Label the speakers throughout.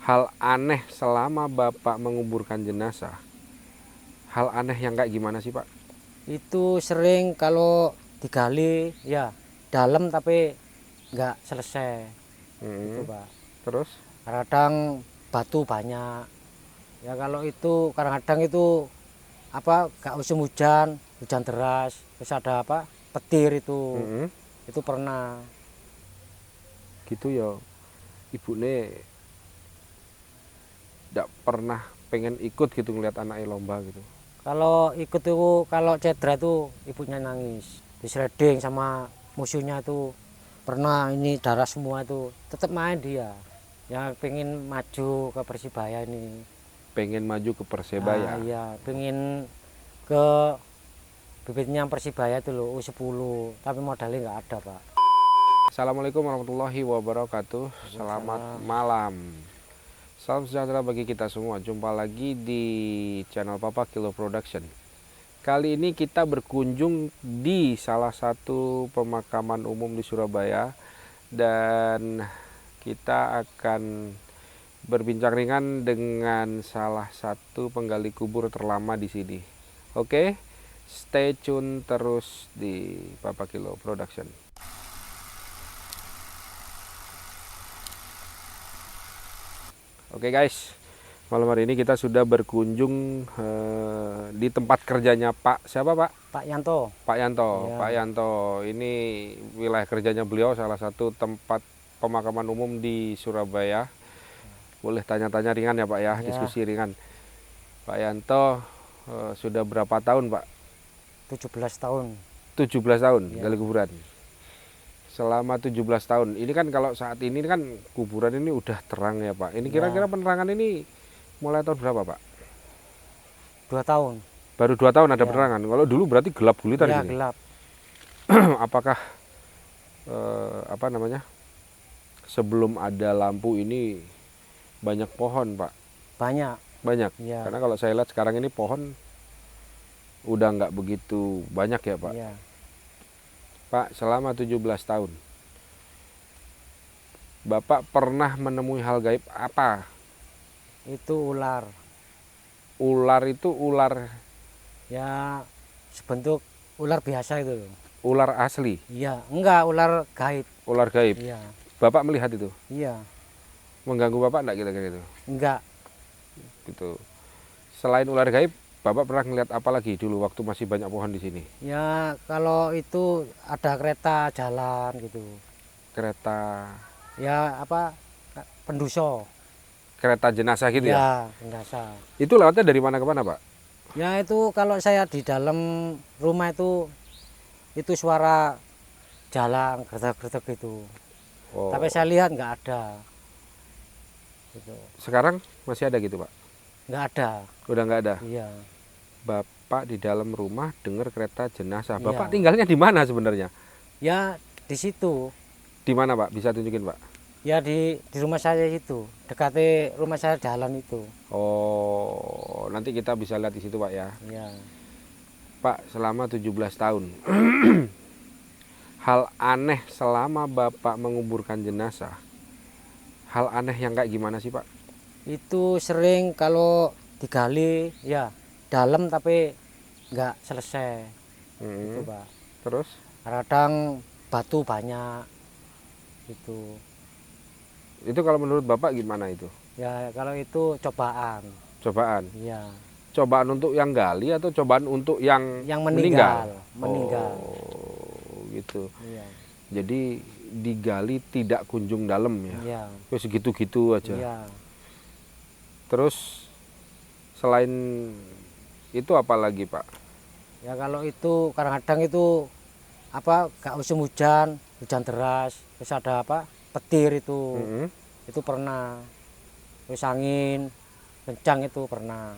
Speaker 1: Hal aneh selama Bapak menguburkan jenazah. Hal aneh yang kayak gimana sih, Pak?
Speaker 2: Itu sering kalau digali ya dalam tapi nggak selesai itu
Speaker 1: Hmm,
Speaker 2: Pak.
Speaker 1: Terus
Speaker 2: Kadang batu banyak ya, kalau itu kadang-kadang itu apa gak musim hujan, hujan deras, terus ada apa petir
Speaker 1: hmm,
Speaker 2: itu pernah.
Speaker 1: gitu ya. Ibune tidak pernah pengen ikut gitu ngeliat anaknya lomba gitu.
Speaker 2: Kalau ikut itu kalau cedera itu ibunya nangis, disreding sama musuhnya itu pernah, ini darah semua itu tetap main dia, ya pengen maju ke Persibaya ini.
Speaker 1: Pengen maju ke
Speaker 2: Nah,
Speaker 1: Persebaya.
Speaker 2: iya pengen ke bibitnya Persibaya itu loh U10, tapi modalnya nggak ada Pak.
Speaker 1: Assalamualaikum warahmatullahi wabarakatuh. Selamat
Speaker 2: Waalaikumsalam.
Speaker 1: malam. Salam sejahtera bagi kita semua. Jumpa lagi di channel Papa Kilo Production. Kali ini kita berkunjung di salah satu pemakaman umum di Surabaya dan kita akan berbincang ringan dengan salah satu penggali kubur terlama di sini. Oke, stay tune terus di Papa Kilo Production. Oke guys, malam hari ini kita sudah berkunjung di tempat kerjanya Pak siapa Pak?
Speaker 2: Pak Yanto.
Speaker 1: Pak Yanto.
Speaker 2: Iya.
Speaker 1: Pak Yanto ini wilayah kerjanya beliau salah satu tempat pemakaman umum di Surabaya. Boleh tanya-tanya ringan ya Pak ya,
Speaker 2: Iya.
Speaker 1: diskusi ringan. Pak Yanto sudah berapa tahun Pak?
Speaker 2: 17 tahun.
Speaker 1: 17 tahun
Speaker 2: Iya.
Speaker 1: gali kuburan. Selama 17 tahun. Ini kan kalau saat ini kan kuburan ini udah terang ya Pak. Ini kira-kira
Speaker 2: Iya.
Speaker 1: penerangan ini mulai tahun berapa Pak?
Speaker 2: 2 tahun.
Speaker 1: Baru 2 tahun ada
Speaker 2: Iya.
Speaker 1: penerangan. Kalau dulu berarti gelap gulita di
Speaker 2: Iya
Speaker 1: sini.
Speaker 2: gelap.
Speaker 1: Apakah apa namanya? Sebelum ada lampu ini banyak pohon, Pak?
Speaker 2: Banyak.
Speaker 1: Banyak.
Speaker 2: Iya.
Speaker 1: Karena kalau saya lihat sekarang ini pohon udah nggak begitu banyak ya, Pak.
Speaker 2: Iya.
Speaker 1: Pak, selama 17 tahun, Bapak pernah menemui hal gaib apa?
Speaker 2: Itu ular.
Speaker 1: Ular itu ular
Speaker 2: Ya sebentuk ular biasa itu loh.
Speaker 1: ular asli,
Speaker 2: Iya, enggak ular gaib.
Speaker 1: ular gaib.
Speaker 2: Iya.
Speaker 1: Bapak melihat itu?
Speaker 2: Iya.
Speaker 1: Mengganggu Bapak enggak kira-kira itu?
Speaker 2: Enggak.
Speaker 1: Gitu. Selain ular gaib, Bapak pernah ngeliat apa lagi dulu waktu masih banyak pohon di sini?
Speaker 2: Ya kalau itu ada kereta jalan gitu.
Speaker 1: Kereta
Speaker 2: Ya apa penduso.
Speaker 1: kereta jenazah gitu ya?
Speaker 2: Iya, penduso.
Speaker 1: Itu lewatnya dari mana ke mana, Pak?
Speaker 2: Ya itu kalau saya di dalam rumah itu suara jalan gertak-gertak gitu.
Speaker 1: Oh,
Speaker 2: Tapi saya lihat nggak ada. Gitu.
Speaker 1: sekarang masih ada gitu, Pak?
Speaker 2: Nggak ada.
Speaker 1: Udah nggak ada.
Speaker 2: Iya.
Speaker 1: Bapak di dalam rumah dengar kereta jenazah. Bapak
Speaker 2: Iya.
Speaker 1: tinggalnya di mana sebenarnya?
Speaker 2: Ya di situ.
Speaker 1: Di mana, Pak? Bisa tunjukin, Pak?
Speaker 2: Ya di rumah saya itu. Dekati rumah saya jalan itu.
Speaker 1: Oh, nanti kita bisa lihat di situ, Pak ya.
Speaker 2: Iya.
Speaker 1: Pak, selama 17 tahun. Hal aneh selama Bapak menguburkan jenazah. Hal aneh yang kayak gimana sih, Pak?
Speaker 2: Itu sering kalau digali ya dalam tapi nggak selesai itu
Speaker 1: Hmm,
Speaker 2: Pak.
Speaker 1: Terus?
Speaker 2: Kadang batu banyak itu.
Speaker 1: Itu kalau menurut Bapak gimana itu?
Speaker 2: Ya kalau itu cobaan.
Speaker 1: Cobaan.
Speaker 2: Iya.
Speaker 1: Cobaan untuk yang gali atau cobaan untuk yang
Speaker 2: Yang
Speaker 1: meninggal?
Speaker 2: meninggal.
Speaker 1: Oh, gitu.
Speaker 2: Iya.
Speaker 1: Jadi digali tidak kunjung dalam ya.
Speaker 2: Iya.
Speaker 1: Wes gitu-gitu aja.
Speaker 2: Iya.
Speaker 1: Terus selain itu apa lagi, Pak?
Speaker 2: Ya kalau itu kadang-kadang itu apa gak musim hujan, hujan deras, terus ada apa petir
Speaker 1: Mm-mm.
Speaker 2: itu pernah, terus angin kencang itu pernah.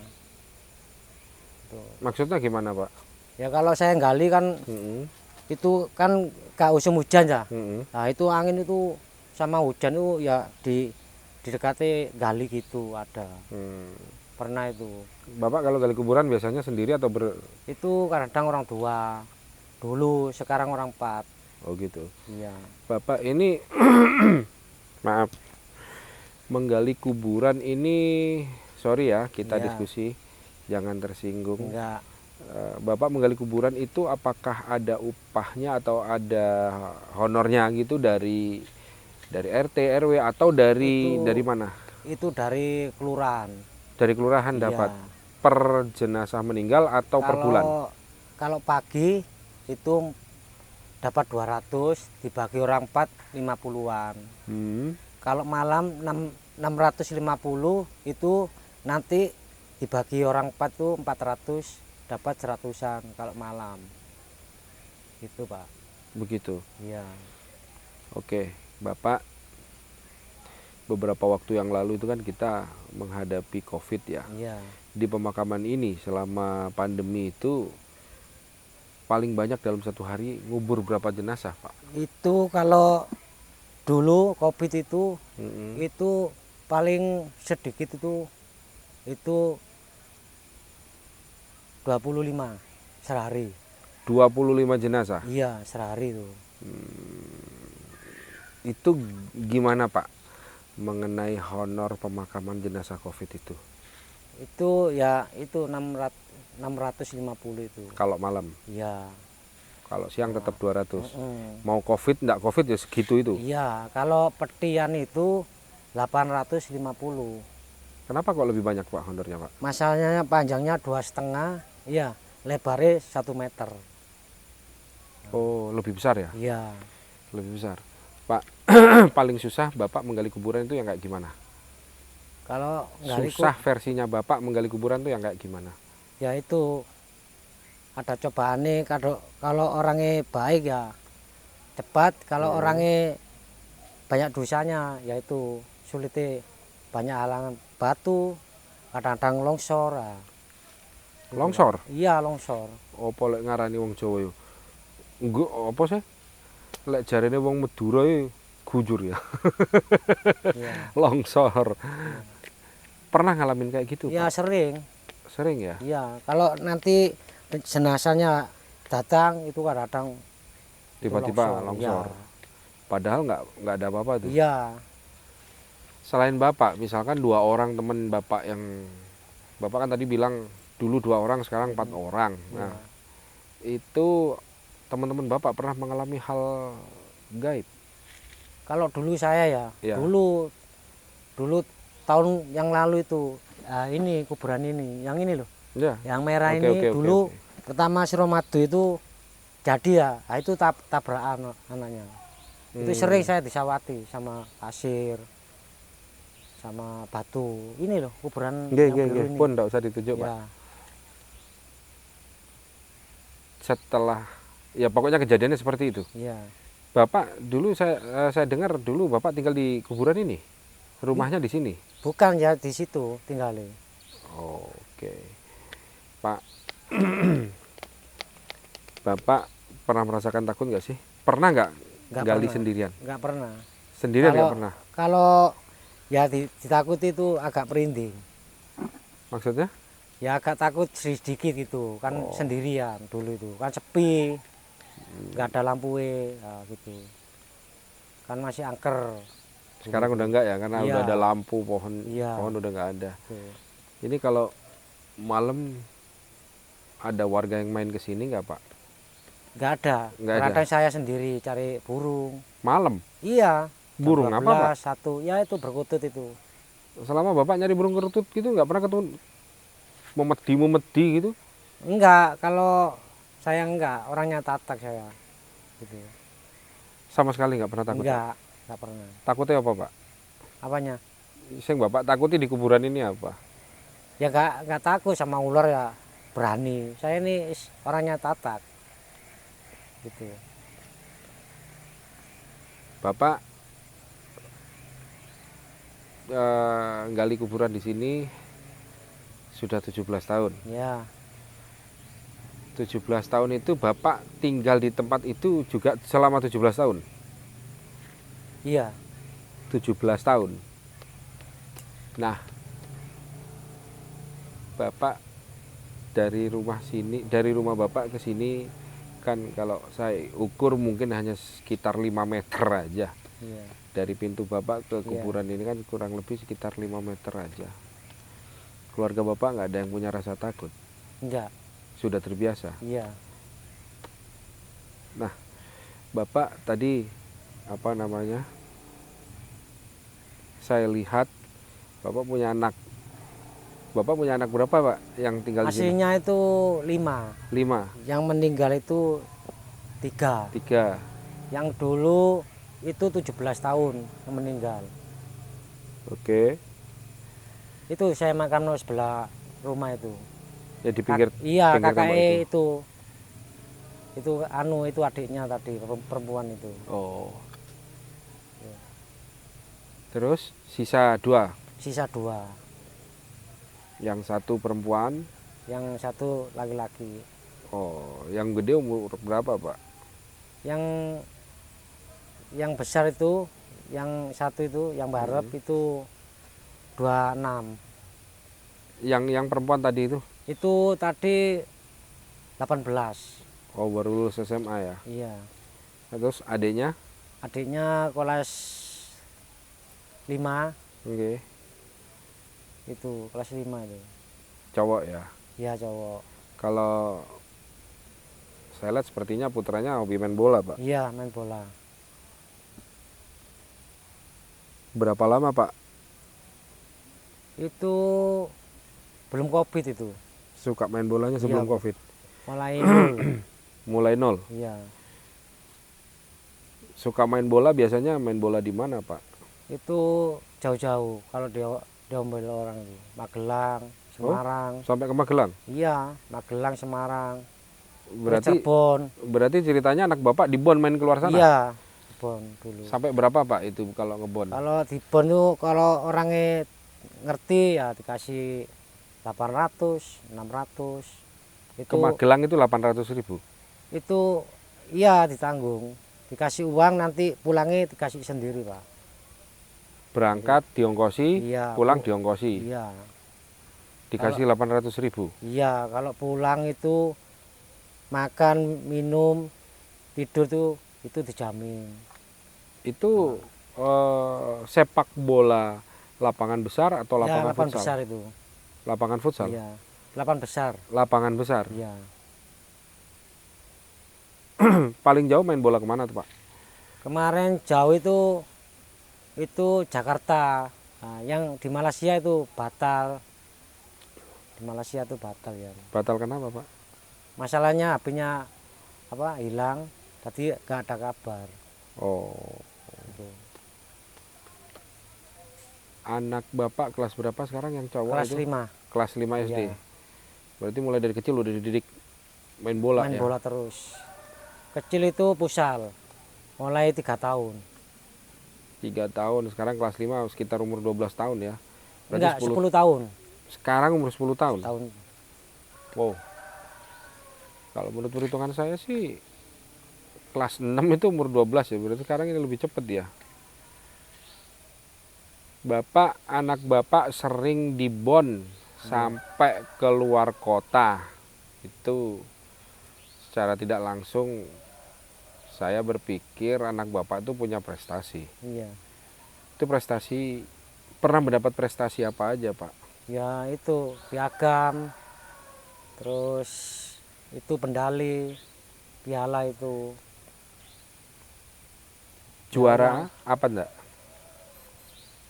Speaker 2: Tuh.
Speaker 1: Maksudnya gimana, Pak?
Speaker 2: Ya kalau saya gali kan
Speaker 1: Mm-mm.
Speaker 2: itu kan gak musim hujan ya.
Speaker 1: Mm-mm.
Speaker 2: Nah itu angin itu sama hujan itu ya di dekati gali gitu ada.
Speaker 1: Hmm.
Speaker 2: Pernah itu.
Speaker 1: Bapak kalau gali kuburan biasanya sendiri atau
Speaker 2: Itu kadang orang tua. Dulu sekarang orang 4.
Speaker 1: Oh gitu.
Speaker 2: Iya.
Speaker 1: Bapak ini maaf. Menggali kuburan ini, sorry ya, kita
Speaker 2: Iya.
Speaker 1: diskusi, jangan tersinggung.
Speaker 2: Enggak.
Speaker 1: Bapak menggali kuburan itu apakah ada upahnya atau ada honornya gitu dari RT, RW atau dari mana?
Speaker 2: Itu dari kelurahan.
Speaker 1: Dari kelurahan dapat
Speaker 2: Iya.
Speaker 1: per jenazah meninggal atau per bulan?
Speaker 2: Kalau pagi itu dapat 200, dibagi orang 4 50-an.
Speaker 1: Hmm.
Speaker 2: Kalau malam 650 itu nanti dibagi orang 4 tuh 400, dapat 100-an kalau malam. Gitu, Pak.
Speaker 1: Begitu.
Speaker 2: Iya.
Speaker 1: Oke, Bapak, beberapa waktu yang lalu itu kan kita menghadapi COVID ya.
Speaker 2: Iya.
Speaker 1: Di pemakaman ini selama pandemi itu paling banyak dalam satu hari ngubur berapa jenazah, Pak?
Speaker 2: Itu kalau dulu Covid
Speaker 1: Mm-mm.
Speaker 2: itu paling sedikit itu 25 sehari.
Speaker 1: 25 jenazah.
Speaker 2: Iya, sehari itu.
Speaker 1: Itu gimana, Pak? Mengenai honor pemakaman jenazah COVID itu.
Speaker 2: Itu ya itu 650 itu.
Speaker 1: Kalau malam,
Speaker 2: Iya.
Speaker 1: kalau siang tetap 200.
Speaker 2: Mm-mm.
Speaker 1: Mau COVID enggak COVID ya segitu itu.
Speaker 2: Iya, kalau petian itu 850.
Speaker 1: Kenapa kok lebih banyak, Pak, honornya, Pak?
Speaker 2: Masalahnya panjangnya 2,5, iya, lebarnya 1 meter.
Speaker 1: Oh, lebih besar ya?
Speaker 2: Iya.
Speaker 1: Lebih besar. Pak, paling susah Bapak menggali kuburan itu yang kayak gimana?
Speaker 2: Kalau gali
Speaker 1: Susah versinya Bapak menggali kuburan itu yang kayak gimana?
Speaker 2: ya itu ada cobaannya. Kalau orangnya baik ya cepat, kalau orangnya banyak dosanya yaitu sulitnya, banyak halangan batu, kadang-kadang longsor. Nah.
Speaker 1: Longsor?
Speaker 2: Iya, longsor.
Speaker 1: Apa lek ngarani wong Jawa yo? Engko apa sih? Lek jarene wong Madura yo gujur ya.
Speaker 2: Iya.
Speaker 1: Longsor. Pernah ngalamin kayak gitu,
Speaker 2: Ya
Speaker 1: Pak?
Speaker 2: sering.
Speaker 1: Sering ya?
Speaker 2: Iya, kalau nanti jenazahnya datang itu kadang-kadang itu
Speaker 1: Tiba-tiba longsor.
Speaker 2: Iya.
Speaker 1: Padahal nggak ada apa-apa tuh.
Speaker 2: Iya.
Speaker 1: Selain Bapak, misalkan 2 orang teman Bapak yang Bapak kan tadi bilang dulu 2 orang, sekarang 4 orang. Nah, itu teman-teman Bapak pernah mengalami hal gaib?
Speaker 2: Kalau dulu saya ya,
Speaker 1: Iya.
Speaker 2: dulu tahun yang lalu itu, ini kuburan ini, yang ini loh,
Speaker 1: Ya.
Speaker 2: yang merah
Speaker 1: Oke,
Speaker 2: ini
Speaker 1: oke, oke,
Speaker 2: dulu
Speaker 1: oke.
Speaker 2: pertama Suramadu itu jadi ya, itu tabrakan anaknya. Itu sering saya disawati sama pasir, sama batu. Ini loh kuburan yang biru ini.
Speaker 1: Pun enggak usah ditunjuk, Pak.
Speaker 2: Ya,
Speaker 1: Setelah ya pokoknya kejadiannya seperti itu.
Speaker 2: iya.
Speaker 1: Bapak dulu saya dengar dulu Bapak tinggal di kuburan ini. Rumahnya di sini.
Speaker 2: Bukan ya di situ tinggalnya.
Speaker 1: Oke. Pak, Bapak pernah merasakan takut nggak sih? Pernah nggak
Speaker 2: Nggak
Speaker 1: gali
Speaker 2: pernah.
Speaker 1: sendirian?
Speaker 2: Nggak pernah.
Speaker 1: Sendirian nggak
Speaker 2: Kalau-
Speaker 1: pernah?
Speaker 2: Kalau ya ditakuti itu agak merinding.
Speaker 1: Maksudnya?
Speaker 2: Ya agak takut sedikit itu kan sendirian dulu itu kan sepi, nggak ada lampu gitu kan masih angker.
Speaker 1: Sekarang udah nggak ya karena
Speaker 2: Iya.
Speaker 1: udah ada lampu, pohon
Speaker 2: Iya.
Speaker 1: udah nggak ada.
Speaker 2: Tuh.
Speaker 1: Ini kalau malam ada warga yang main ke sini nggak, Pak?
Speaker 2: Nggak ada.
Speaker 1: Nggak ada.
Speaker 2: Kadang saya sendiri cari burung.
Speaker 1: Malam?
Speaker 2: Iya. jam
Speaker 1: Burung apa,
Speaker 2: 12, 1 ya itu berkutut itu.
Speaker 1: Selama Bapak nyari burung kerutut gitu nggak pernah ketemu memedi gitu?
Speaker 2: Enggak, kalau saya enggak, orangnya tatak saya. Gitu.
Speaker 1: Sama sekali nggak pernah takut?
Speaker 2: Enggak pernah.
Speaker 1: Takutnya apa, Pak?
Speaker 2: Apanya?
Speaker 1: Yang Bapak takuti di kuburan ini apa?
Speaker 2: Ya enggak takut sama ular ya, berani. Saya ini orangnya tatak. Gitu.
Speaker 1: Bapak gali kuburan di sini sudah 17 tahun.
Speaker 2: Ya,
Speaker 1: 17 tahun itu Bapak tinggal di tempat itu juga selama 17 tahun?
Speaker 2: iya.
Speaker 1: 17 tahun. Nah, Bapak dari rumah Bapak ke sini kan kalau saya ukur mungkin hanya sekitar 5 meter aja.
Speaker 2: Iya.
Speaker 1: Dari pintu Bapak ke
Speaker 2: Iya.
Speaker 1: kuburan ini kan kurang lebih sekitar 5 meter aja. Keluarga Bapak nggak ada yang punya rasa takut?
Speaker 2: Enggak.
Speaker 1: Sudah terbiasa?
Speaker 2: Iya.
Speaker 1: Nah, Bapak tadi apa namanya? Saya lihat Bapak punya anak. Bapak punya anak berapa, Pak, yang tinggal di sini?
Speaker 2: Aslinya itu 5.
Speaker 1: 5,
Speaker 2: Yang meninggal itu 3.
Speaker 1: 3.
Speaker 2: Yang dulu itu 17 tahun yang meninggal.
Speaker 1: Oke.
Speaker 2: Itu saya makan sebelah rumah itu.
Speaker 1: Ya di pinggir
Speaker 2: Iya,
Speaker 1: pinggir tembok
Speaker 2: kakaknya itu. Itu adiknya tadi, perempuan itu.
Speaker 1: Oh. Terus sisa 2.
Speaker 2: Sisa 2.
Speaker 1: Yang satu perempuan.
Speaker 2: Yang satu laki-laki.
Speaker 1: Oh, yang gede umur berapa, Pak?
Speaker 2: Yang besar itu, yang satu itu, yang barep itu 26.
Speaker 1: Yang perempuan tadi itu?
Speaker 2: Itu tadi 18.
Speaker 1: Oh, baru lulus SMA ya.
Speaker 2: Iya.
Speaker 1: Nah, terus adiknya?
Speaker 2: Adiknya kelas 5.
Speaker 1: Oke.
Speaker 2: Itu kelas 5 itu.
Speaker 1: Cowok ya.
Speaker 2: Iya, cowok.
Speaker 1: Kalau saya lihat sepertinya putranya hobi main bola, Pak.
Speaker 2: Iya, main bola.
Speaker 1: Berapa lama, Pak,
Speaker 2: Itu belum Covid itu.
Speaker 1: suka main bolanya sebelum
Speaker 2: Iya.
Speaker 1: Covid?
Speaker 2: Mulai nol.
Speaker 1: Mulai 0.
Speaker 2: Iya.
Speaker 1: Suka main bola biasanya main bola di mana, Pak?
Speaker 2: Itu jauh-jauh kalau diombel orang itu. Magelang, Semarang.
Speaker 1: Sampai ke Magelang?
Speaker 2: Iya, Magelang, Semarang.
Speaker 1: Berarti
Speaker 2: Cirebon.
Speaker 1: ceritanya anak Bapak di Bon main keluar sana?
Speaker 2: Iya, Cirebon dulu.
Speaker 1: Sampai berapa, Pak, itu kalau ngebon?
Speaker 2: Kalau di Bon itu kalau orangnya ngerti ya dikasih 800, 600.
Speaker 1: Ke Magelang itu 800.000.
Speaker 2: Itu iya ditanggung. Dikasih uang nanti pulangnya dikasih sendiri, Pak.
Speaker 1: Berangkat diongkosi,
Speaker 2: Iya,
Speaker 1: pulang diongkosi.
Speaker 2: Iya.
Speaker 1: Dikasih 800.000.
Speaker 2: Iya, kalau pulang itu makan, minum, tidur tuh itu dijamin.
Speaker 1: Itu sepak bola lapangan besar atau
Speaker 2: Ya,
Speaker 1: lapangan
Speaker 2: lapangan
Speaker 1: futsal?
Speaker 2: besar itu.
Speaker 1: Lapangan futsal?
Speaker 2: Iya, lapangan besar.
Speaker 1: Lapangan besar.
Speaker 2: Iya.
Speaker 1: Paling jauh main bola kemana tuh, Pak?
Speaker 2: Kemarin jauh itu Jakarta. Nah, yang di Malaysia itu batal. Di Malaysia itu batal ya.
Speaker 1: Batal kenapa, Pak?
Speaker 2: Masalahnya HP-nya hilang, tadi gak ada kabar.
Speaker 1: Oh,
Speaker 2: Gitu.
Speaker 1: anak Bapak kelas berapa sekarang yang cowok
Speaker 2: Kelas
Speaker 1: itu?
Speaker 2: 5
Speaker 1: Kelas 5 SD.
Speaker 2: Iya.
Speaker 1: Berarti mulai dari kecil udah dididik main bola
Speaker 2: main
Speaker 1: ya?
Speaker 2: bola terus. Kecil itu pusal, mulai 3 tahun.
Speaker 1: 3 tahun, sekarang kelas 5 sekitar umur 12 tahun ya? Berarti
Speaker 2: Enggak, 10 tahun.
Speaker 1: Sekarang umur 10 tahun?
Speaker 2: Tahun.
Speaker 1: Wow. Kalau menurut perhitungan saya sih kelas 6 itu umur 12 ya, berarti sekarang ini lebih cepat ya. Anak Bapak sering di Bon sampai ke luar kota. Itu secara tidak langsung saya berpikir anak Bapak itu punya prestasi.
Speaker 2: Iya.
Speaker 1: Itu prestasi, pernah mendapat prestasi apa aja, Pak?
Speaker 2: Ya itu piagam, terus itu pendali, piala itu.
Speaker 1: Juara apa enggak?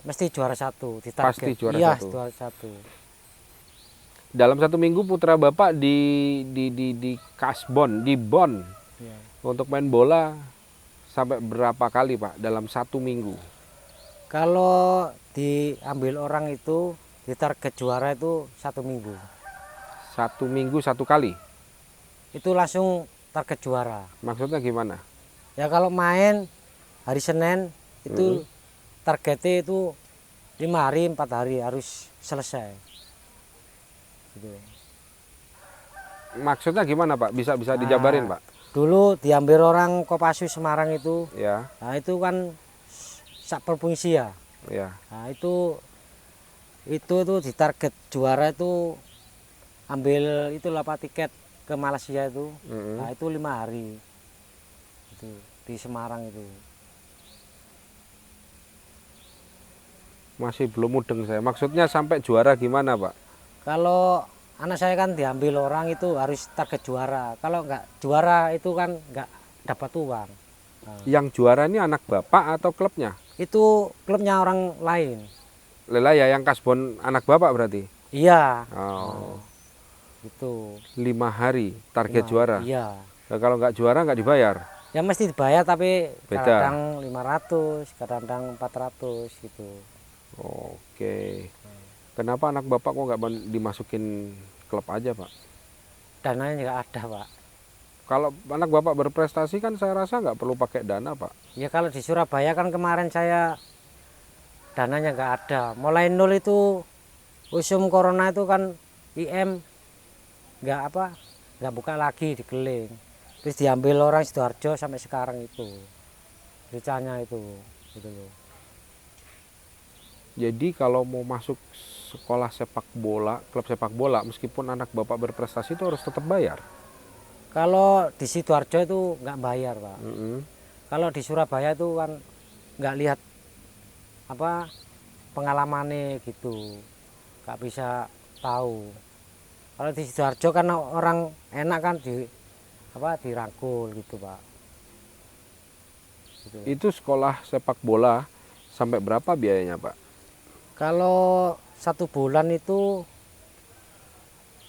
Speaker 2: Mesti juara 1 di target.
Speaker 1: Pasti juara
Speaker 2: iya,
Speaker 1: 1.
Speaker 2: juara 1.
Speaker 1: Dalam 1 minggu putra Bapak di Kasbon, di Bon
Speaker 2: Iya.
Speaker 1: untuk main bola sampai berapa kali, Pak, dalam 1 minggu?
Speaker 2: Kalau diambil orang itu di target juara itu 1 minggu.
Speaker 1: 1 minggu 1 kali?
Speaker 2: Itu langsung target juara.
Speaker 1: Maksudnya gimana?
Speaker 2: Ya kalau main hari Senin itu targetnya itu 5 hari 4 hari harus selesai. Gitu.
Speaker 1: Maksudnya gimana, Pak? Bisa dijabarin, Pak?
Speaker 2: Dulu diambil orang Kopassus Semarang itu.
Speaker 1: Ya,
Speaker 2: Nah itu kan sak provinsi ya.
Speaker 1: ya.
Speaker 2: Nah itu tuh di target juara itu ambil itu tiket ke Malaysia itu. Nah itu 5 hari. Itu di Semarang itu.
Speaker 1: Masih belum mudeng saya. Maksudnya sampai juara gimana, Pak?
Speaker 2: Kalau anak saya kan diambil orang itu harus target juara. Kalau nggak juara itu kan nggak dapat uang. Nah,
Speaker 1: Yang juara ini anak bapak atau klubnya?
Speaker 2: itu klubnya orang lain.
Speaker 1: Lelah ya yang kasbon anak bapak berarti.
Speaker 2: Iya,
Speaker 1: Oh,
Speaker 2: itu
Speaker 1: 5 hari target juara.
Speaker 2: Iya.
Speaker 1: Nah, kalau nggak juara nggak dibayar.
Speaker 2: Ya mesti dibayar tapi
Speaker 1: Beda.
Speaker 2: kadang 500, kadang 400 gitu.
Speaker 1: Oke. Kenapa anak bapak kok nggak dimasukin klub aja, Pak?
Speaker 2: Dananya nggak ada, Pak.
Speaker 1: Kalau anak bapak berprestasi kan saya rasa nggak perlu pakai dana, Pak.
Speaker 2: Ya kalau di Surabaya kan kemarin saya dananya nggak ada. Mulai nol itu usum corona itu kan IM nggak buka lagi di Keling. Terus diambil orang Sidoarjo sampai sekarang itu. Ceritanya itu gitu loh.
Speaker 1: Jadi kalau mau masuk sekolah sepak bola, klub sepak bola, meskipun anak bapak berprestasi itu harus tetap bayar.
Speaker 2: Kalau di Sidoarjo itu nggak bayar, Pak.
Speaker 1: Mm-mm.
Speaker 2: Kalau di Surabaya itu kan nggak lihat apa pengalamannya gitu, nggak bisa tahu. Kalau di Sidoarjo kan orang enak kan dirangkul gitu, Pak. Gitu.
Speaker 1: Itu sekolah sepak bola sampai berapa biayanya, Pak?
Speaker 2: Kalau 1 bulan itu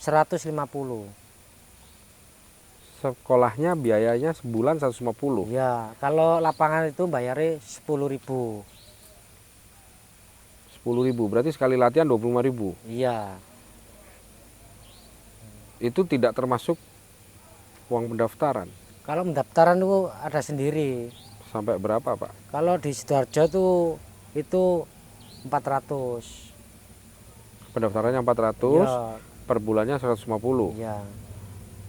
Speaker 2: 150.
Speaker 1: Sekolahnya biayanya sebulan 150.
Speaker 2: Ya, kalau lapangan itu bayarnya 10.000.
Speaker 1: 10.000, berarti sekali latihan 25.000.
Speaker 2: Iya,
Speaker 1: Itu tidak termasuk uang pendaftaran.
Speaker 2: kalau pendaftaran itu ada sendiri.
Speaker 1: Sampai berapa, Pak?
Speaker 2: Kalau di Sidoarjo itu 400.
Speaker 1: Pendaftarannya 400,
Speaker 2: Iya,
Speaker 1: per bulannya 150.
Speaker 2: iya,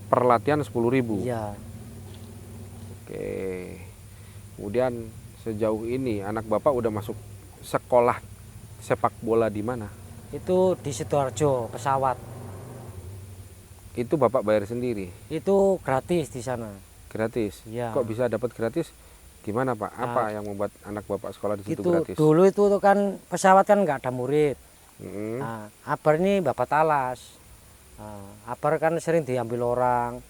Speaker 1: Per latihan 10.000.
Speaker 2: iya.
Speaker 1: Oke. Kemudian sejauh ini anak bapak udah masuk sekolah sepak bola di mana?
Speaker 2: Itu di Sidoarjo pesawat.
Speaker 1: Itu bapak bayar sendiri,
Speaker 2: Itu gratis di sana.
Speaker 1: gratis.
Speaker 2: Iya.
Speaker 1: Kok bisa dapat gratis? Gimana, Pak? Apa yang membuat anak bapak sekolah di situ
Speaker 2: Itu
Speaker 1: gratis?
Speaker 2: dulu itu tuh kan pesawat kan nggak ada murid.
Speaker 1: Mm-mm.
Speaker 2: Nah, Abar ini bapak talas. Nah, Abar kan sering diambil orang.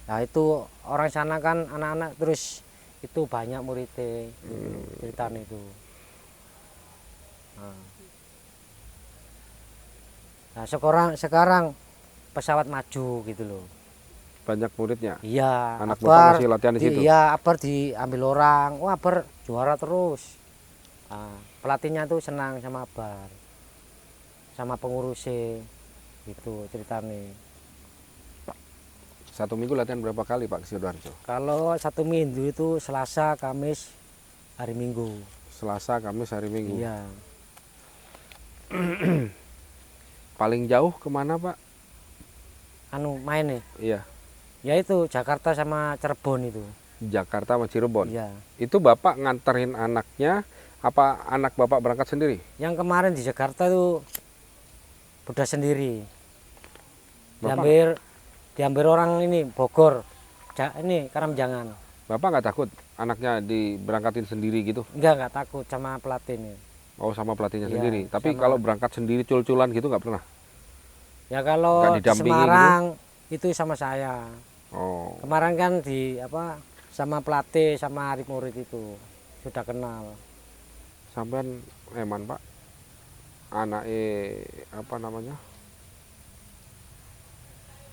Speaker 2: Nah itu orang sana kan anak-anak terus itu banyak muridnya. Ceritanya itu. Nah sekarang pesawat maju gitu loh.
Speaker 1: Banyak muridnya.
Speaker 2: Iya,
Speaker 1: Anak bapak masih latihan di situ.
Speaker 2: Iya, Abar diambil orang. Wah, Abar juara terus. Nah, pelatihnya tuh senang sama Abar. Sama pengurusnya. Gitu ceritanya.
Speaker 1: 1 minggu latihan berapa kali, Pak, ke Sidoarjo?
Speaker 2: Kalau 1 minggu itu Selasa, Kamis, hari Minggu.
Speaker 1: Selasa, Kamis, hari Minggu.
Speaker 2: Iya.
Speaker 1: Paling jauh kemana, Pak?
Speaker 2: Main nih.
Speaker 1: Iya,
Speaker 2: Ya itu Jakarta sama Cirebon itu.
Speaker 1: Jakarta sama Cirebon.
Speaker 2: Iya.
Speaker 1: Itu bapak nganterin anaknya, apa anak bapak berangkat sendiri?
Speaker 2: Yang kemarin di Jakarta itu udah sendiri.
Speaker 1: Bapak,
Speaker 2: Diambil orang ini Bogor. Ini Karamjangan.
Speaker 1: bapak nggak takut anaknya diberangkatin sendiri gitu?
Speaker 2: Enggak takut sama pelatih ini.
Speaker 1: Oh, sama pelatihnya
Speaker 2: Iya,
Speaker 1: sendiri. Tapi
Speaker 2: sama-
Speaker 1: kalau berangkat sendiri cul-culan gitu nggak pernah?
Speaker 2: Ya kalau
Speaker 1: Nggak
Speaker 2: di
Speaker 1: didampingi
Speaker 2: Semarang itu sama saya.
Speaker 1: Oh,
Speaker 2: Kemarin kan sama pelatih sama murid itu sudah kenal.
Speaker 1: sampean eman, Pak. Anaknya apa namanya?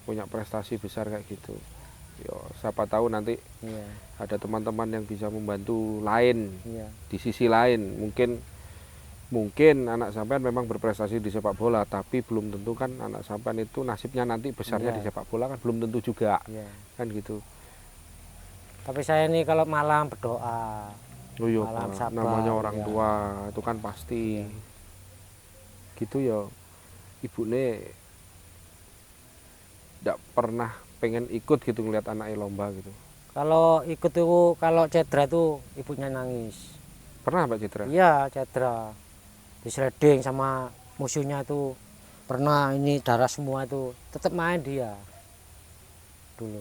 Speaker 1: Punya prestasi besar kayak gitu. Yo, siapa tahu nanti
Speaker 2: Iya,
Speaker 1: ada teman-teman yang bisa membantu lain
Speaker 2: iya.
Speaker 1: di sisi lain. Mungkin anak sampean memang berprestasi di sepak bola, tapi belum tentu kan anak sampean itu nasibnya nanti besarnya
Speaker 2: Iya.
Speaker 1: di sepak bola kan belum tentu juga,
Speaker 2: Iya.
Speaker 1: kan gitu.
Speaker 2: Tapi saya ini kalau malam berdoa.
Speaker 1: Oh iya,
Speaker 2: Malam
Speaker 1: Pak.
Speaker 2: sabar,
Speaker 1: Namanya orang
Speaker 2: ya.
Speaker 1: tua itu kan pasti gitu ya. Ibune tidak pernah pengen ikut gitu ngeliat anaknya lomba gitu.
Speaker 2: Kalau ikut itu kalau cedera tuh ibunya nangis.
Speaker 1: Pernah, Pak Citra?
Speaker 2: Iya, cedera. Di sliding sama musuhnya tuh pernah ini darah semua itu tetap main dia dulu.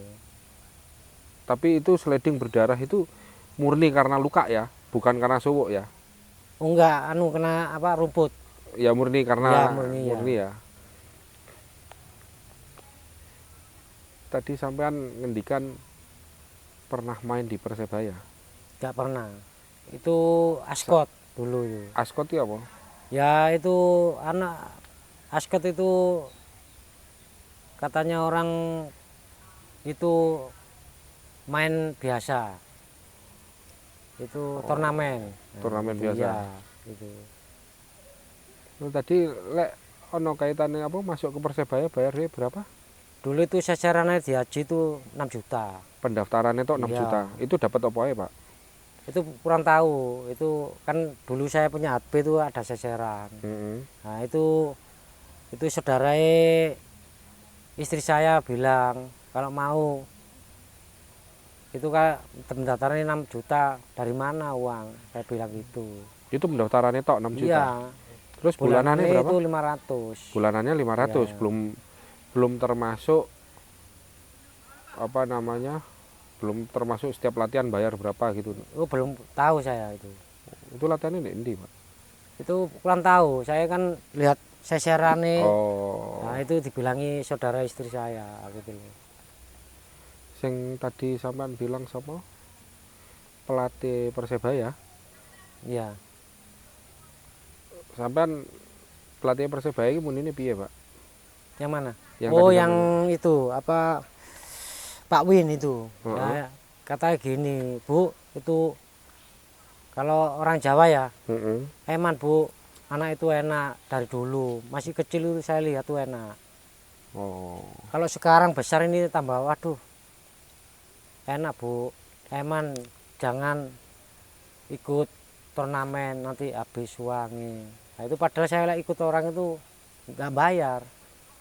Speaker 1: Tapi itu sliding berdarah itu murni karena luka ya, bukan karena sowok ya.
Speaker 2: Oh, enggak, anu kena apa rumput.
Speaker 1: Ya murni karena
Speaker 2: Ya, murni, ya.
Speaker 1: ya. Tadi sampean ngendikan pernah main di Persebaya.
Speaker 2: Enggak pernah. Itu Ascot dulu itu.
Speaker 1: Ascot itu apa?
Speaker 2: Ya itu anak Ascot itu katanya orang itu main biasa. Itu turnamen. Nah,
Speaker 1: Turnamen
Speaker 2: itu,
Speaker 1: biasa.
Speaker 2: ya, itu.
Speaker 1: Nah, tadi lek ono kaitannya apa masuk ke Persebaya bayarnya berapa?
Speaker 2: Dulu itu sasarannya di haji itu 6 juta.
Speaker 1: Pendaftarannya itu 6
Speaker 2: Iya.
Speaker 1: juta. Itu dapat apa ya, Pak?
Speaker 2: Itu kurang tahu. Itu kan dulu saya punya HP itu ada sasaran.
Speaker 1: Mm-hmm.
Speaker 2: Nah, itu saudara istri saya bilang kalau mau itu kan pendaftarannya 6 juta, dari mana uang? Saya bilang gitu.
Speaker 1: Itu pendaftarannya tok 6 juta.
Speaker 2: Iya.
Speaker 1: Terus bulanannya berapa?
Speaker 2: Itu 500.
Speaker 1: Bulanannya 500,
Speaker 2: Ya.
Speaker 1: belum termasuk apa namanya? Belum termasuk setiap latihan bayar berapa gitu.
Speaker 2: Oh, belum tahu saya itu.
Speaker 1: Itu latihannya di endi, Pak?
Speaker 2: Itu kurang tahu. Saya kan lihat sasarannya.
Speaker 1: Oh.
Speaker 2: Nah, itu dibilangi saudara istri saya gitu loh.
Speaker 1: Sing tadi sampean bilang sama pelatih Persebaya,
Speaker 2: Iya.
Speaker 1: sampean pelatih Persebaya ini munine piye, Pak?
Speaker 2: Yang mana?
Speaker 1: Yang
Speaker 2: Oh,
Speaker 1: tadi
Speaker 2: yang itu apa Pak Win itu.
Speaker 1: Heeh.
Speaker 2: Ya, katanya gini, Bu, itu kalau orang Jawa ya,
Speaker 1: Heeh.
Speaker 2: eman Bu, anak itu enak dari dulu. Masih kecil itu saya lihat tuh enak.
Speaker 1: Oh.
Speaker 2: Kalau sekarang besar ini tambah, waduh, enak Bu. Eman jangan ikut turnamen nanti habis uangnya. Nah, itu padahal saya ikut orang itu nggak bayar,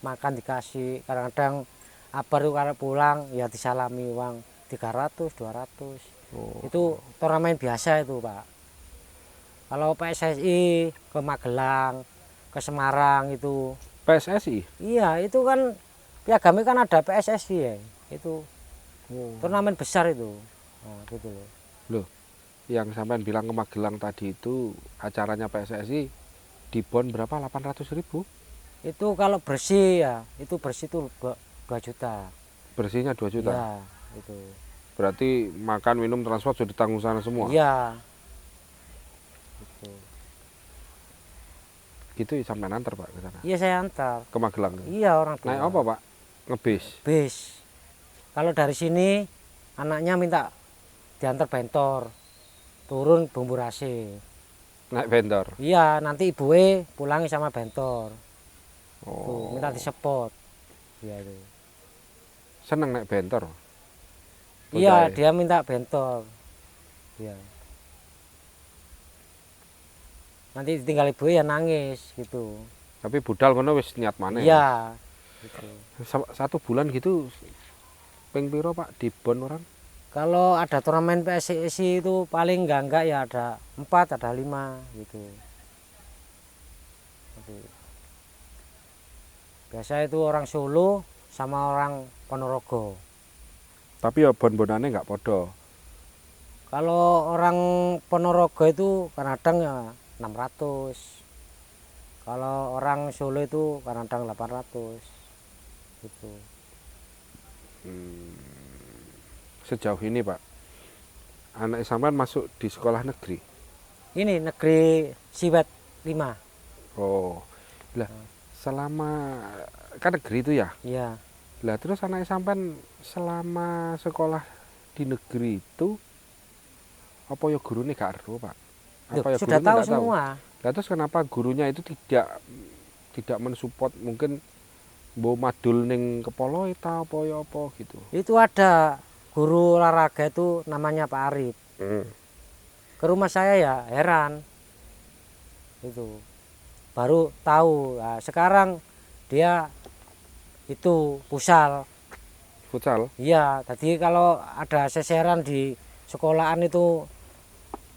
Speaker 2: makan dikasih. Kadang-kadang apa tuh kalau pulang ya disalami uang 300 200.
Speaker 1: Oh.
Speaker 2: Itu turnamen biasa itu Pak. Kalau PSSI ke Magelang, ke Semarang itu,
Speaker 1: PSSI?
Speaker 2: iya itu kan piagamnya kan ada PSSI ya, itu
Speaker 1: Oh.
Speaker 2: turnamen besar itu. Nah, gitu loh.
Speaker 1: Loh, yang sampean bilang ke Magelang tadi itu acaranya PSSI di Bon berapa? 800.000?
Speaker 2: Itu kalau bersih ya, itu bersih itu 2 juta.
Speaker 1: Bersihnya 2 juta.
Speaker 2: Iya, itu.
Speaker 1: Berarti makan, minum, transport sudah ditanggung sana semua.
Speaker 2: Iya. Gitu.
Speaker 1: Gitu sampean antar, Pak, ke sana.
Speaker 2: Iya saya antar.
Speaker 1: Ke Magelang.
Speaker 2: Iya orang tua.
Speaker 1: Naik apa, Pak? Ngebis.
Speaker 2: Bis. Kalau dari sini anaknya minta diantar bentor, turun bumbu rasi.
Speaker 1: Naik bentor.
Speaker 2: Iya nanti ibunya pulangi sama bentor. Tuh,
Speaker 1: Oh.
Speaker 2: minta disepot. Iya itu.
Speaker 1: Seneng naik bentor.
Speaker 2: Iya
Speaker 1: Bocahe.
Speaker 2: dia minta bentor. Iya. Nanti tinggal ibu ya nangis gitu.
Speaker 1: Tapi budal kono wis niat maneh.
Speaker 2: Iya. Gitu.
Speaker 1: 1 bulan gitu ping piro, Pak, di Bon orang?
Speaker 2: Kalau ada turnamen PSSI itu paling enggak ya ada 4, ada 5 gitu. Gitu. Biasa itu orang Solo sama orang Ponorogo.
Speaker 1: Tapi ya bon-bonane nggak podo.
Speaker 2: Kalau orang Ponorogo itu kadang ya 600. Kalau orang Solo itu kadang 800. Gitu.
Speaker 1: Sejauh ini, Pak, anak sampean masuk di sekolah negeri.
Speaker 2: Ini negeri Siwet 5.
Speaker 1: Oh, lah selama kan negeri itu ya.
Speaker 2: Iya.
Speaker 1: Lah terus anak sampean selama sekolah di negeri itu apa ya gurune gak ero, Pak?
Speaker 2: Loh,
Speaker 1: Apa ya
Speaker 2: sudah
Speaker 1: gurunya
Speaker 2: tahu
Speaker 1: nggak tahu?
Speaker 2: semua.
Speaker 1: Lah terus kenapa gurunya itu tidak mensupport mungkin mbok madul ning kepala ta apa ya apa gitu.
Speaker 2: Itu ada guru olahraga itu namanya Pak Arif. Ke rumah saya ya heran. Itu. Baru tahu. Nah, sekarang dia itu pusal.
Speaker 1: Futsal.
Speaker 2: Iya, tadi kalau ada seseran di sekolahan itu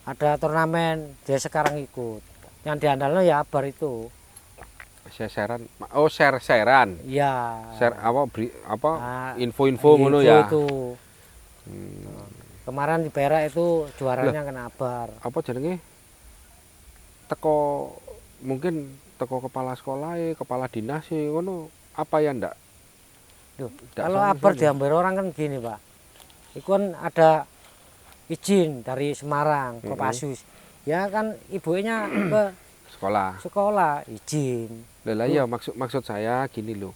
Speaker 2: ada turnamen, dia sekarang ikut. Yang diandalnya ya Abar itu.
Speaker 1: Seseran. Oh, share-sharean.
Speaker 2: Iya.
Speaker 1: Share apa
Speaker 2: Nah,
Speaker 1: info-info ngono ya.
Speaker 2: Itu. Kemarin di Perak itu juaranya kena Abar.
Speaker 1: Apa jenenge? teko mungkin teko kepala sekolah, kepala dinas ngono apa ya ndak?
Speaker 2: Duh,
Speaker 1: Ndak
Speaker 2: kalau
Speaker 1: sama
Speaker 2: abar
Speaker 1: sekali.
Speaker 2: diambil orang kan gini Pak, itu kan ada izin dari Semarang ke Pasus, ya kan ibunya ke
Speaker 1: Sekolah.
Speaker 2: sekolah izin.
Speaker 1: Lah ya maksud saya gini loh.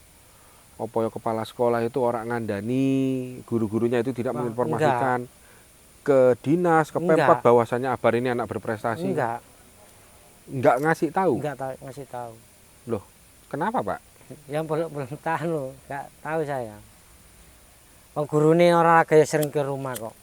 Speaker 1: Apa ya kepala sekolah itu orang ngandani guru-gurunya itu tidak
Speaker 2: Wah,
Speaker 1: menginformasikan ke dinas, ke Pemkot
Speaker 2: enggak,
Speaker 1: bahwasannya Abar ini anak berprestasi.
Speaker 2: enggak,
Speaker 1: Nggak ngasih tahu.
Speaker 2: enggak tahu, ngasih tahu.
Speaker 1: Loh, kenapa, Pak?
Speaker 2: Yang belum tahu loh, enggak tahu saya. Oh, guru ini orang agak sering ke rumah kok.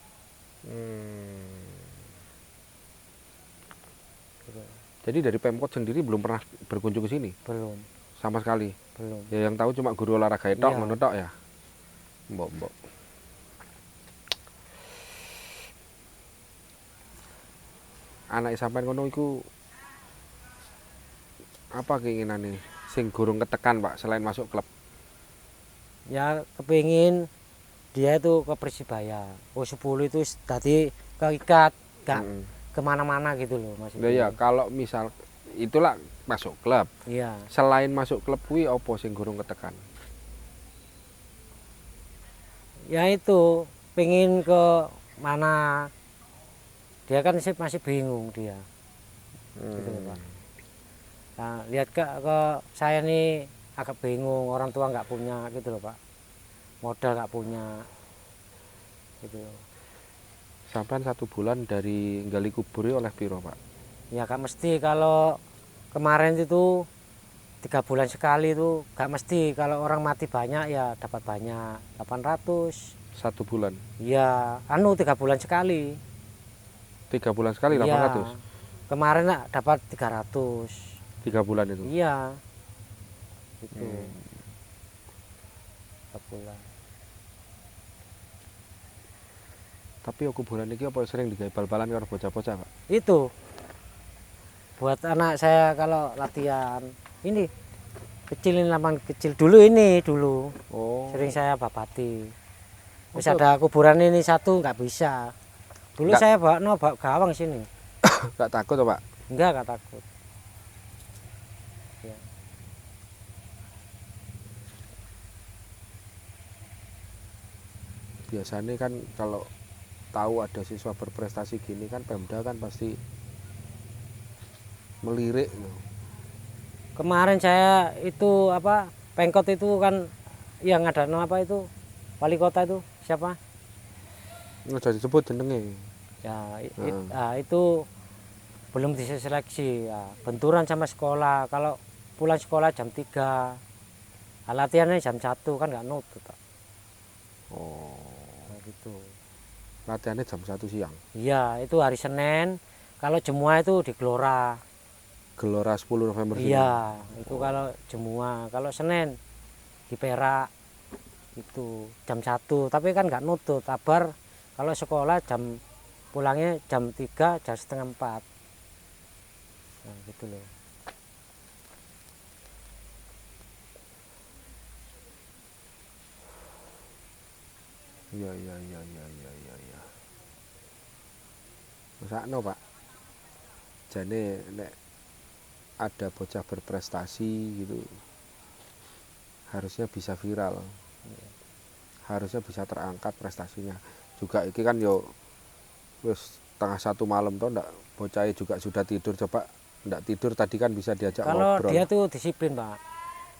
Speaker 1: Jadi dari Pemkot sendiri belum pernah berkunjung ke sini
Speaker 2: Belum,
Speaker 1: sama sekali.
Speaker 2: belum.
Speaker 1: Ya yang tahu cuma guru olahraga itu
Speaker 2: Iya.
Speaker 1: ngono tok ya. Mbok. Anak sampean ngono iku apa keinginane sing gurung ketekan, Pak, selain masuk klub?
Speaker 2: Ya kepingin dia itu ke Persibaya. U10 itu tadi keikat, enggak
Speaker 1: Mm-mm.
Speaker 2: kemana-mana gitu loh Mas.
Speaker 1: Lah ya, kalau misal itulah masuk klub.
Speaker 2: Iya.
Speaker 1: Selain masuk klub kuwi apa sing gurung ketekan?
Speaker 2: Ya itu pengen ke mana, dia kan masih bingung dia gitu loh Pak. Nah, lihat ke saya nih agak bingung, orang tua nggak punya gitu loh Pak, modal nggak punya gitu loh.
Speaker 1: Sampean 1 bulan dari gali kubur oleh piro, Pak?
Speaker 2: Ya gak mesti, kalau kemarin itu 3 bulan sekali itu gak mesti, kalau orang mati banyak ya dapat banyak 800.
Speaker 1: 1 bulan.
Speaker 2: Ya 3 bulan sekali.
Speaker 1: 3 bulan sekali 800.
Speaker 2: Iya, kemarin dapat 300.
Speaker 1: 3 bulan itu.
Speaker 2: Iya, itu 3 bulan.
Speaker 1: Tapi kuburan iki apa sering digawe bal-balan karo bocah-bocah, Pak?
Speaker 2: Itu buat anak saya kalau latihan ini, kecilin lapangan kecil dulu, ini dulu
Speaker 1: Oh.
Speaker 2: sering saya babati. Terus
Speaker 1: Oke.
Speaker 2: ada kuburan ini satu nggak bisa. Dulu
Speaker 1: Nggak.
Speaker 2: saya bawa gawang sini.
Speaker 1: Gak takut, Pak?
Speaker 2: Enggak takut. Ya.
Speaker 1: Biasanya kan kalau tahu ada siswa berprestasi gini kan Pemda kan pasti melirik.
Speaker 2: Kemarin saya itu apa, Pengkot itu kan yang ada apa itu, wali kota itu siapa?
Speaker 1: Nggak disebut jenenge.
Speaker 2: Ya itu belum diseleksi ya. Benturan sama sekolah, kalau pulang sekolah jam 3, latihannya jam 1 kan nggak nutut.
Speaker 1: Oh.
Speaker 2: Nah, gitu.
Speaker 1: Latihannya jam 1 siang.
Speaker 2: Iya, itu hari Senin. Kalau Jemua itu di Gelora.
Speaker 1: Gelora 10 November sini.
Speaker 2: Iya, itu kalau Jemua. Kalau Senin di Perak itu jam 1, tapi kan nggak nutut. Kabar kalau sekolah pulangnya jam 3, jam setengah 4. Nah, gitu loh.
Speaker 1: Iya. Masakno, Pak. Jane nek ada bocah berprestasi gitu harusnya bisa viral. Harusnya bisa terangkat prestasinya. Juga iki kan yo wis tengah 1 malam toh ndak bocahnya juga sudah tidur, coba ndak tidur tadi kan bisa diajak
Speaker 2: Kalau
Speaker 1: ngobrol.
Speaker 2: dia tuh disiplin, Pak.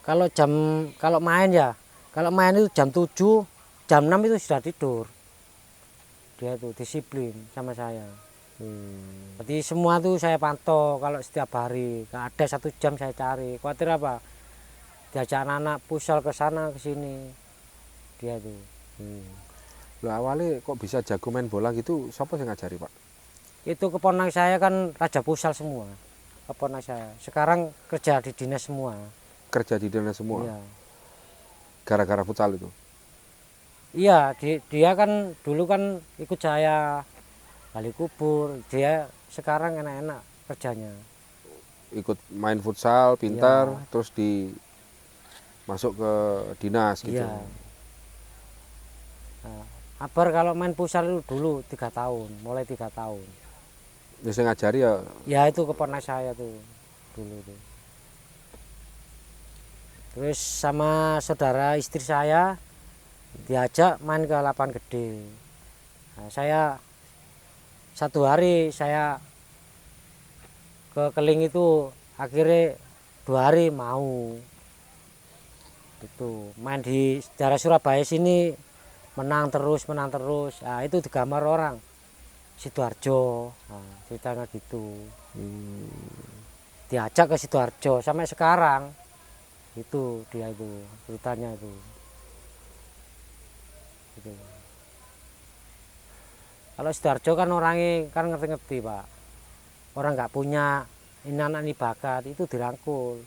Speaker 2: Kalau main ya, kalau main itu jam 7, jam 6 itu sudah tidur. Dia tuh disiplin sama saya. Jadi semua tuh saya pantau, kalau setiap hari nggak ada 1 jam saya cari. Khawatir apa? Diajak anak-anak pusal ke sana ke sini. Dia tuh.
Speaker 1: Lah awalnya kok bisa jago main bola gitu, siapa yang ngajari, Pak?
Speaker 2: Itu keponak saya kan raja pusal semua. Keponak saya. Sekarang kerja di dinas semua.
Speaker 1: Kerja di dinas semua.
Speaker 2: Iya.
Speaker 1: Gara-gara futsal itu.
Speaker 2: Iya, dia kan dulu kan ikut saya gali kubur. Dia sekarang enak-enak kerjanya.
Speaker 1: Ikut main futsal, pintar,
Speaker 2: Iya.
Speaker 1: terus masuk ke dinas gitu.
Speaker 2: Iya. Nah, Abar kalau main pusal itu dulu 3 tahun, mulai 3 tahun.
Speaker 1: Bisa ngajari ya.
Speaker 2: Ya itu keponak saya tuh dulu tuh. Terus sama saudara istri saya diajak main ke lapangan gede. Nah, saya satu hari saya ke Keling itu akhirnya 2 hari mau itu main di daerah Surabaya sini, menang terus. Nah, itu digambar orang Sidoarjo. Nah, ceritanya gitu. Diajak ke Sidoarjo sampai sekarang itu dia itu ceritanya itu. Gitu. Kalau Sidoarjo kan orangnya kan ngerti-ngerti Pak, orang nggak punya ini anak ini bakat itu dirangkul,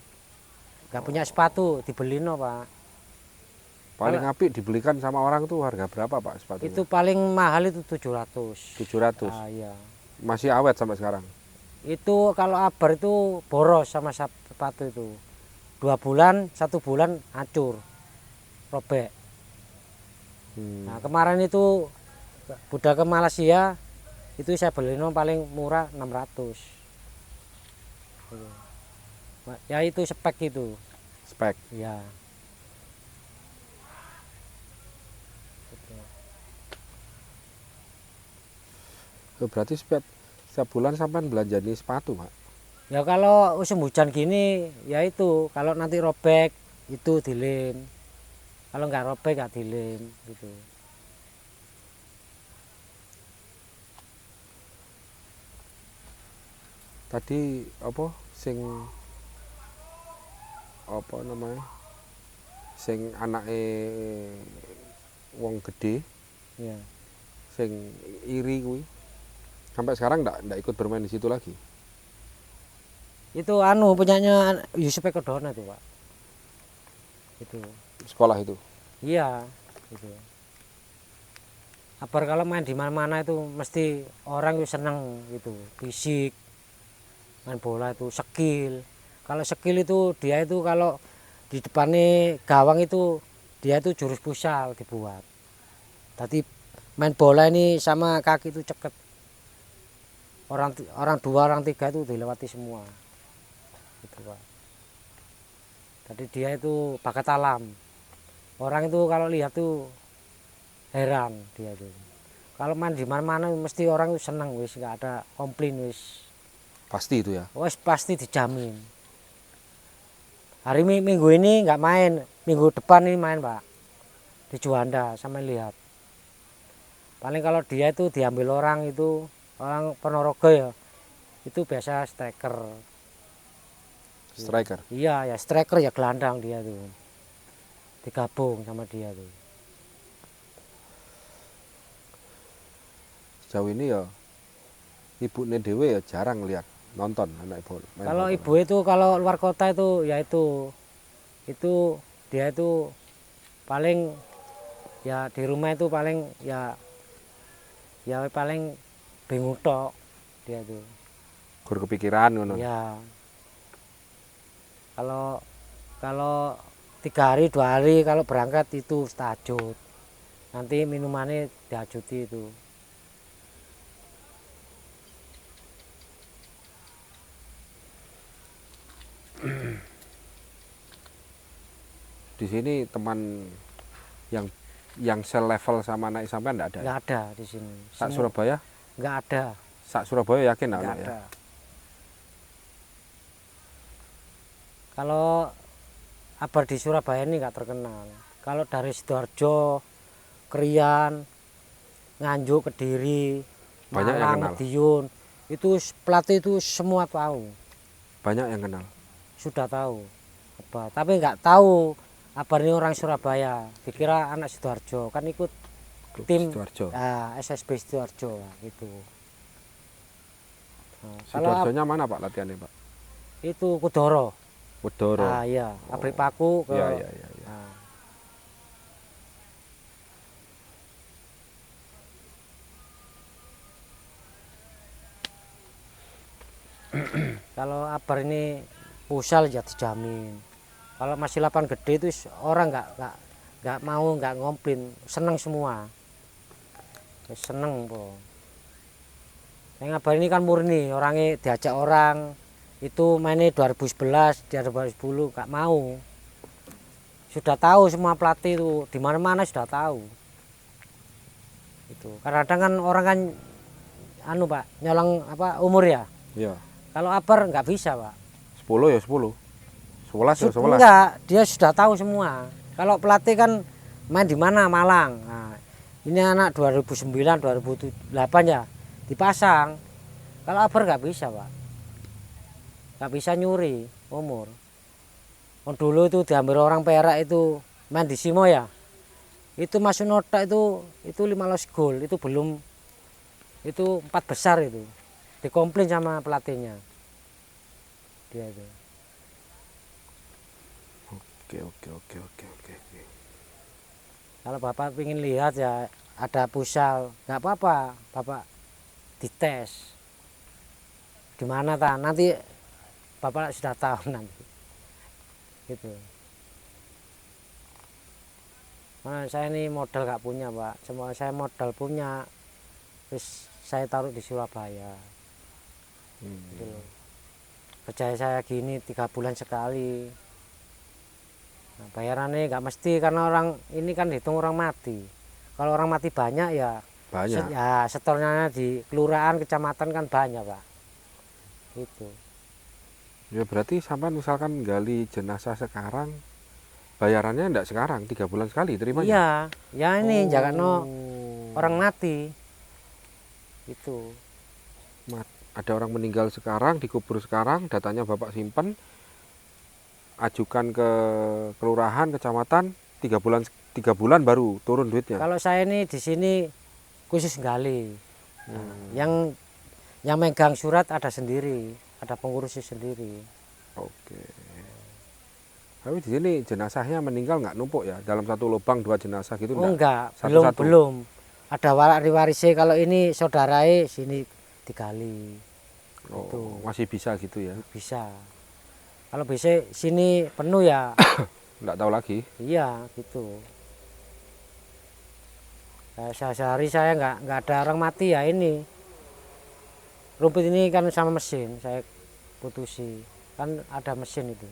Speaker 2: nggak punya sepatu dibeli no Pak.
Speaker 1: Paling apik dibelikan sama orang tuh harga berapa Pak sepatunya?
Speaker 2: Itu paling mahal itu 700.
Speaker 1: 700.
Speaker 2: Ah, iya.
Speaker 1: Masih awet sampai sekarang.
Speaker 2: Itu kalau abar itu boros sama sepatu itu 2 bulan 1 bulan hancur robek. Nah kemarin itu budak ke Malaysia itu saya beli no paling murah 600. Ya itu spek itu.
Speaker 1: Spek.
Speaker 2: Ya.
Speaker 1: Berarti setiap bulan sampai belanja nih sepatu Pak.
Speaker 2: Ya kalau musim hujan gini ya itu kalau nanti robek itu dilem. Kalau nggak robek nggak dilem gitu.
Speaker 1: Tadi apa sing apa namanya? Sing anake wong gede,
Speaker 2: Ya.
Speaker 1: sing iri kuwi. Sampai sekarang ndak ikut bermain di situ lagi.
Speaker 2: Itu anu punyanya Yusuf Ekodona itu Pak. Itu.
Speaker 1: Sekolah itu.
Speaker 2: Iya. Gitu. Abar kalau main di mana-mana itu mesti orang itu seneng gitu, fisik, main bola itu skill. Kalau skill itu dia itu kalau di depannya gawang itu dia itu jurus pusal dibuat. Tadi main bola ini sama kaki itu ceket. Orang 2 orang 3 itu dilewati semua. Gitu Pak. Tadi dia itu bakat alam. Orang itu kalau lihat tuh heran dia tuh. Kalau main di mana-mana mesti orang itu seneng wis, nggak ada komplain wis.
Speaker 1: Pasti itu ya.
Speaker 2: Wis pasti dijamin. Hari minggu ini nggak main, minggu depan ini main Pak. Di Juanda sampai lihat. Paling kalau dia itu diambil orang itu orang Ponorogo ya. Itu biasa striker.
Speaker 1: Striker.
Speaker 2: Iya ya striker ya gelandang dia tuh. Digabung sama dia tuh.
Speaker 1: Sejauh ini ya ibu dewe ya jarang lihat nonton anak ibu.
Speaker 2: Kalau ibu itu kalau luar kota itu ya itu dia itu paling ya di rumah itu paling ya paling bingung tok dia tuh.
Speaker 1: Gur kepikiran ngono.
Speaker 2: Ya. Kalau 3 hari 2 hari kalau berangkat itu tahajud. Nanti minumannya dihajuti itu.
Speaker 1: Di sini teman yang selevel sama anak sampean enggak ada.
Speaker 2: Nggak ada di sini.
Speaker 1: Sak Surabaya?
Speaker 2: Nggak ada.
Speaker 1: Sak Surabaya yakin
Speaker 2: Nggak
Speaker 1: anak ya?
Speaker 2: ada. Kalau abar di Surabaya ini nggak terkenal. Kalau dari Sidoarjo, Krian, Nganjuk, Kediri,
Speaker 1: Banyak yang
Speaker 2: Malang,
Speaker 1: kenal.
Speaker 2: Madiun, itu pelatih itu semua tahu,
Speaker 1: Banyak yang kenal.
Speaker 2: sudah tahu. Tapi nggak tahu abar ini orang Surabaya. Dikira anak Sidoarjo, kan ikut
Speaker 1: Klub
Speaker 2: tim
Speaker 1: Sidoarjo.
Speaker 2: SSB Sidoarjo gitu. Nah,
Speaker 1: Sidoarjonya mana Pak latihannya Pak?
Speaker 2: itu Kudoro.
Speaker 1: Wedoro.
Speaker 2: Ah iya, pabrik paku ke.
Speaker 1: Iya, iya, iya.
Speaker 2: Nah. Kalau abar ini pusal ya dijamin. Kalau masih lapangan gede itu orang nggak mau nggak ngomplain, seneng semua. Seneng po. Yang ngabar ini kan murni, orangnya diajak orang itu mainnya 2011, di 2010 gak mau. Sudah tahu semua pelatih itu, di mana-mana sudah tahu. Itu. Kadang kan orang kan anu Pak, nyolong apa umur ya.
Speaker 1: Iya.
Speaker 2: Kalau upper nggak bisa Pak.
Speaker 1: 10 ya 10. 11 ya 11.
Speaker 2: Enggak, dia sudah tahu semua. Kalau pelatih kan main di mana Malang. Nah, ini anak 2009, 2008 ya dipasang. Kalau upper nggak bisa Pak. Nggak bisa nyuri umur. Oh, dulu itu diambil orang Perak itu main di Simo ya. Itu masuk nota itu 15 gol, itu belum, itu 4 besar itu. Dikomplain sama pelatihnya. Dia itu.
Speaker 1: Oke.
Speaker 2: Kalau Bapak ingin lihat ya ada pusal, nggak apa-apa, Bapak dites. Di mana nanti Bapak sudah tahu nanti. Gitu. Nah, saya ini modal nggak punya Pak, semua saya modal punya, terus saya taruh di Surabaya. Gitu loh. Kerja saya gini 3 bulan sekali. Nah, bayarannya nggak mesti karena orang ini kan dihitung orang mati. Kalau orang mati banyak ya
Speaker 1: Banyak.
Speaker 2: ya setornya di kelurahan kecamatan kan banyak Pak. Gitu.
Speaker 1: Ya berarti sampai misalkan gali jenazah sekarang, bayarannya enggak sekarang, 3 bulan sekali terimanya.
Speaker 2: Iya, ya ini jangan
Speaker 1: Oh.
Speaker 2: orang mati. Itu.
Speaker 1: Ada orang meninggal sekarang, dikubur sekarang, datanya Bapak simpen, ajukan ke kelurahan, kecamatan, 3 bulan baru turun duitnya.
Speaker 2: Kalau saya ini di sini khusus gali. Nah, yang megang surat ada sendiri, ada pengurusnya sendiri.
Speaker 1: Oke. Tapi di sini jenazahnya meninggal nggak numpuk ya? Dalam satu lubang 2 jenazah gitu
Speaker 2: Oh enggak,
Speaker 1: Satu-satu?
Speaker 2: belum. Ada warisnya kalau ini saudarae sini digali.
Speaker 1: Oh,
Speaker 2: Itu
Speaker 1: masih bisa gitu ya?
Speaker 2: bisa. Kalau bisa sini penuh ya,
Speaker 1: Nggak tahu lagi.
Speaker 2: iya gitu. Sehari saya nggak ada orang mati ya ini. Rumput ini kan sama mesin, saya putusi. Kan ada mesin itu.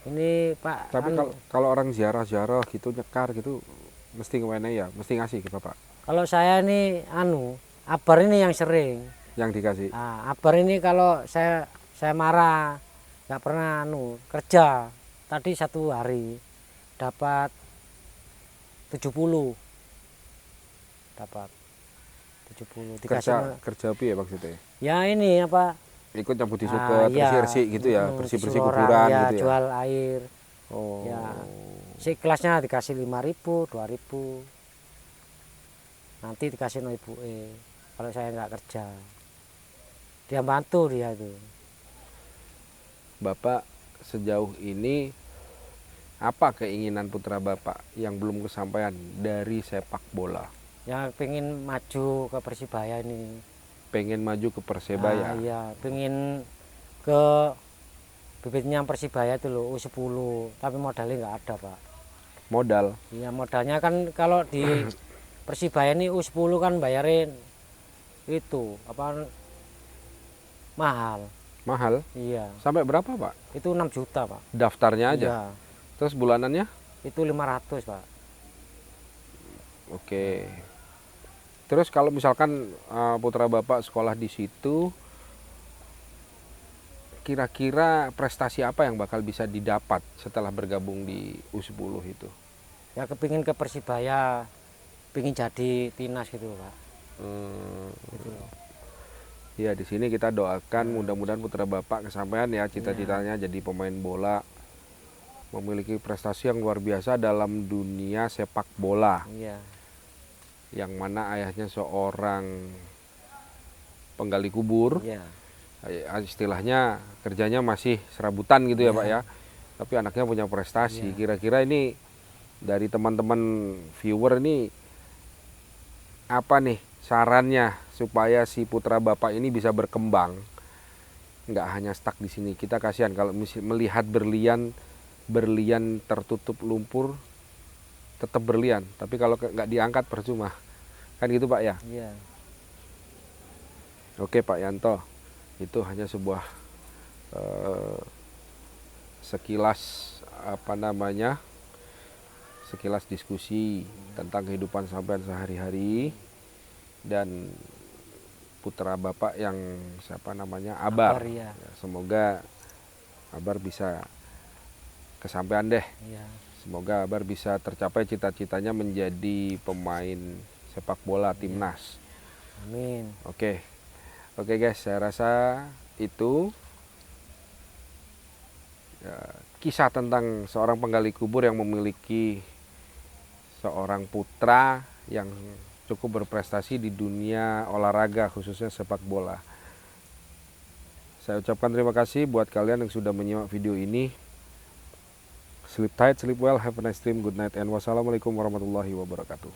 Speaker 2: Ini Pak.
Speaker 1: Tapi kalau orang ziarah-ziarah gitu nyekar gitu mesti kemana ya? Mesti ngasih ke Bapak
Speaker 2: Kalau saya ini abar ini yang sering.
Speaker 1: yang dikasih.
Speaker 2: Nah, abar ini kalau saya marah, nggak pernah kerja. Tadi 1 hari dapat 70. Dapat 70 dikasih.
Speaker 1: Kerja apa ya maksudnya?
Speaker 2: Ya ini apa?
Speaker 1: Ikut nyapu di suket,
Speaker 2: Iya,
Speaker 1: bersih-bersih gitu ya, bersih-bersih
Speaker 2: orang,
Speaker 1: kuburan
Speaker 2: ya,
Speaker 1: gitu ya.
Speaker 2: jual air.
Speaker 1: Oh.
Speaker 2: Ya. Si kelasnya dikasih 5.000, 2.000. Nanti dikasih no ibu kalau saya nggak kerja. Dia bantu dia itu.
Speaker 1: Bapak sejauh ini apa keinginan putra Bapak yang belum kesampaian dari sepak bola?
Speaker 2: Yang pengen maju ke Persibaya ini.
Speaker 1: Pengen maju ke Persebaya.
Speaker 2: Iya, pengen ke bibitnya Persibaya itu loh U10, tapi modalnya nggak ada Pak.
Speaker 1: Modal.
Speaker 2: Iya modalnya kan kalau di Persibaya ini U10 kan bayarin itu apa mahal.
Speaker 1: Mahal?
Speaker 2: Iya.
Speaker 1: Sampai berapa Pak?
Speaker 2: Itu 6 juta Pak.
Speaker 1: Daftarnya aja?
Speaker 2: Iya.
Speaker 1: Terus bulanannya?
Speaker 2: Itu 500 Pak.
Speaker 1: Oke. Terus kalau misalkan putra Bapak sekolah di situ, kira-kira prestasi apa yang bakal bisa didapat setelah bergabung di U10 itu?
Speaker 2: Ya kepingin ke Persibaya, pingin jadi timnas gitu Pak. Gitu.
Speaker 1: Ya di sini kita doakan mudah-mudahan putra Bapak kesampaian ya cita-citanya jadi pemain bola, memiliki prestasi yang luar biasa dalam dunia sepak bola.
Speaker 2: Iya.
Speaker 1: Yang mana ayahnya seorang penggali kubur.
Speaker 2: Iya.
Speaker 1: Istilahnya kerjanya masih serabutan gitu ya
Speaker 2: Iya.
Speaker 1: Pak ya. Tapi anaknya punya prestasi.
Speaker 2: Iya.
Speaker 1: Kira-kira ini dari teman-teman viewer ini apa nih sarannya supaya si putra Bapak ini bisa berkembang? Nggak hanya stuck di sini. Kita kasihan kalau melihat berlian tertutup lumpur tetap berlian. Tapi kalau nggak diangkat percuma. Kan gitu Pak ya.
Speaker 2: Iya.
Speaker 1: Oke Pak Yanto, itu hanya sebuah sekilas sekilas diskusi tentang kehidupan sampean sehari-hari dan putra Bapak yang Abar.
Speaker 2: Abar, ya.
Speaker 1: Ya, semoga Abar bisa kesampaian deh.
Speaker 2: Iya.
Speaker 1: Semoga Abar bisa tercapai cita-citanya menjadi pemain sepak bola timnas.
Speaker 2: Amin.
Speaker 1: Oke. Oke guys, saya rasa itu ya, kisah tentang seorang penggali kubur yang memiliki seorang putra yang cukup berprestasi di dunia olahraga, khususnya sepak bola. Saya ucapkan terima kasih buat kalian yang sudah menyimak video ini. Sleep tight, sleep well, have a nice dream, good night, and wassalamualaikum warahmatullahi wabarakatuh.